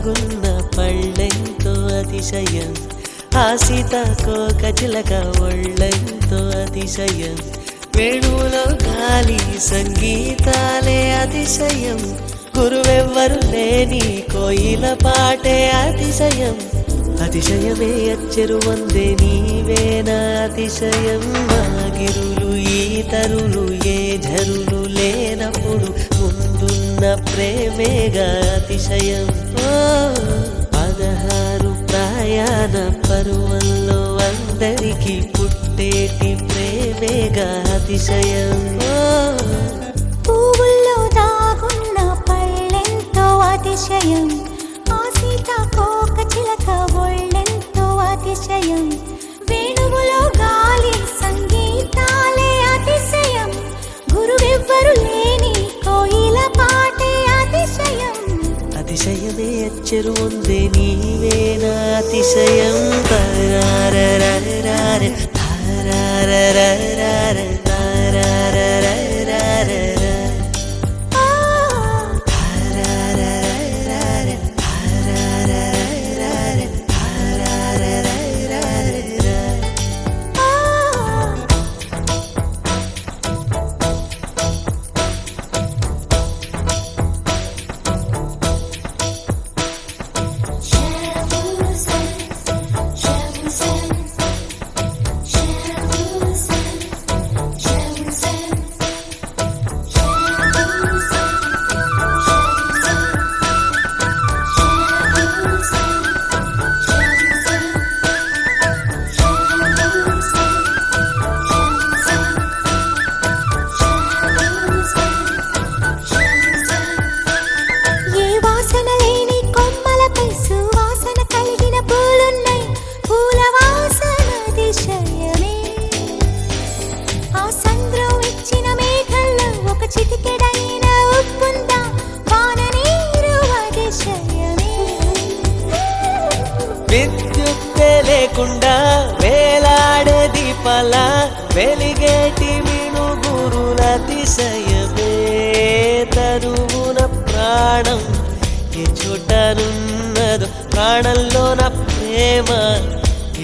దాగున్న పళ్ళెంతో అతిశయం, ఆ సీతాకోక చిలక ఒళ్ళెంతో అతిశయం, వేణువులో గాలి సంగీతాలే అతిశయం, గురువెవ్వరు లేని కోయిల పాటే అతిశయం, అతిశయమే అచ్చెరు వందే నీవేనా అతిశయం. మాగిరులు ఈతరులు ఏ ఝరులు లేనప్పుడు ముందున్న ప్రేమేగా అతిశయం. 16 ప్రయాణ పరువల్లో అందరికీ పుట్టేటి ప్రేమేగా అతిశయం. పువ్వుల్లో దాగున్న పళ్ళెంతో అతిశయం, ఆ సీతాకోక చిలక ఒళ్ళెంతో అతిశయం, వేణువులో గాలి సంగీతాలే అతిశయం, గురువెవ్వరు లేని కోయిల పాటే అతిశయం, అతిశయమే అచ్చెరు వందే నీవేనా అతిశయం. తారారరారే తారారరారే తారారరారే విద్యుత్తే లేకుండా వేలాడే దీపాల వెలిగేటి మినుగురుల అతిశయమే, తరువున ప్రాణం ఏ చోటనున్నదో, ప్రాణంలోన ప్రేమ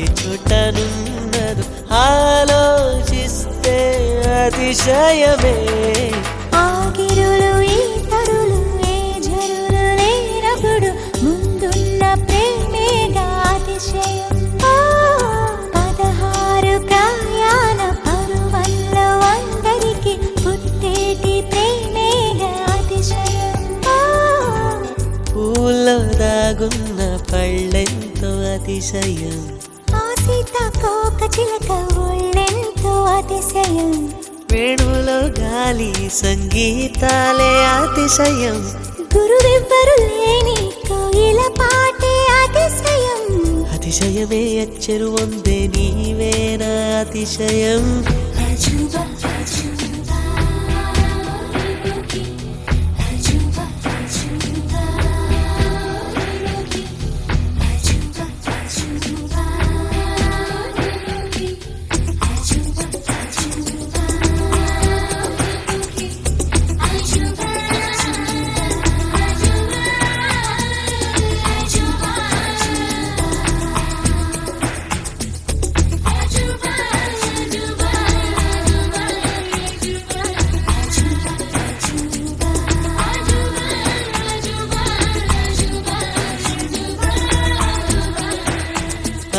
ఏ చోటనున్నదో ఆలోచిస్తే అతిశయమే. ఆగిరులు ఈతరులు ఏ ఝరులు లేనప్పుడు ముందున్న ప్రేమేగా అతిశయం. 16 ప్రయాణ పరువల్లో అందరికీ పుట్టేటి ప్రేమేగా అతిశయం. పూల్లో దాగున్న పళ్ళెంతో అతిశయం, ఆ సీతాకోక చిలక ఒళ్ళెంతో అతిశయం, వేణువులో గాలి సంగీతాలే అతిశయం, గురువెవ్వరు లేని కోయిల పాటే అతిశయం, అతిశయమే అచ్చెరు వందే నీవేనా అతిశయం.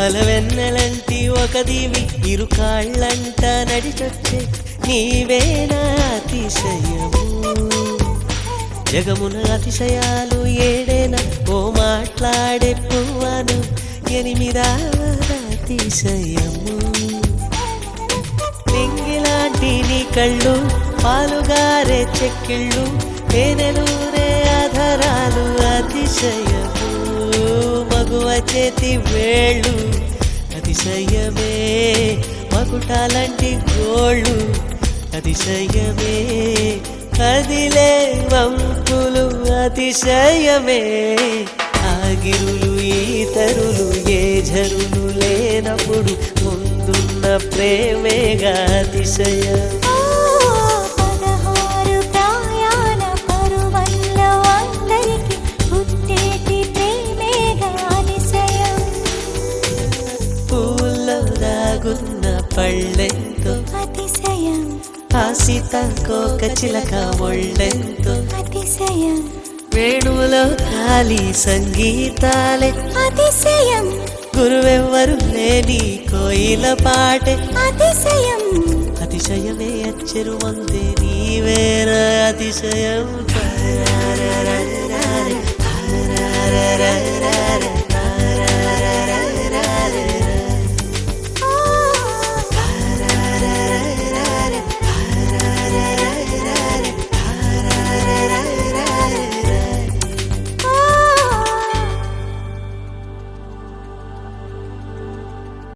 అలవెన్నెలంటి ఒక దీవి ఇరు కాళ్ళంట నడిచొచ్చే నీవేనా అతిశయము, జగమున అతిశయాలు ఏడేనా ఓ మాట్లాడే పువ్వను 8వ అతిశయము, నింగిలాంటి నీ కళ్ళు పాలుగారే చెక్కిళ్ళు తేనెలూరే ఆధారాలు అతిశయము, మగువ చేతి వేళ్ళు అతిశయమే, మకుటాలంటి గోళ్ళు అతిశయమే, కదిలే వంపులు అతిశయమే, ఆగిరులు ఈతరులు ఏ ఝరులు లేనప్పుడు ముందున్న ప్రేమేగా అతిశయం. 16 ప్రయాణ పరువల్లో అందరికీ పుట్టేటి ప్రేమే సీతాకోక చిలక ఒళ్ళెంతో అతిశయం వేణువులో ఖాళీ సంగీతాలే అతిశయం గురువెవ్వరు లేని కోయిల పాటే అతిశయం అతిశయమే అచ్చరు వందే నీవేర అతిశయం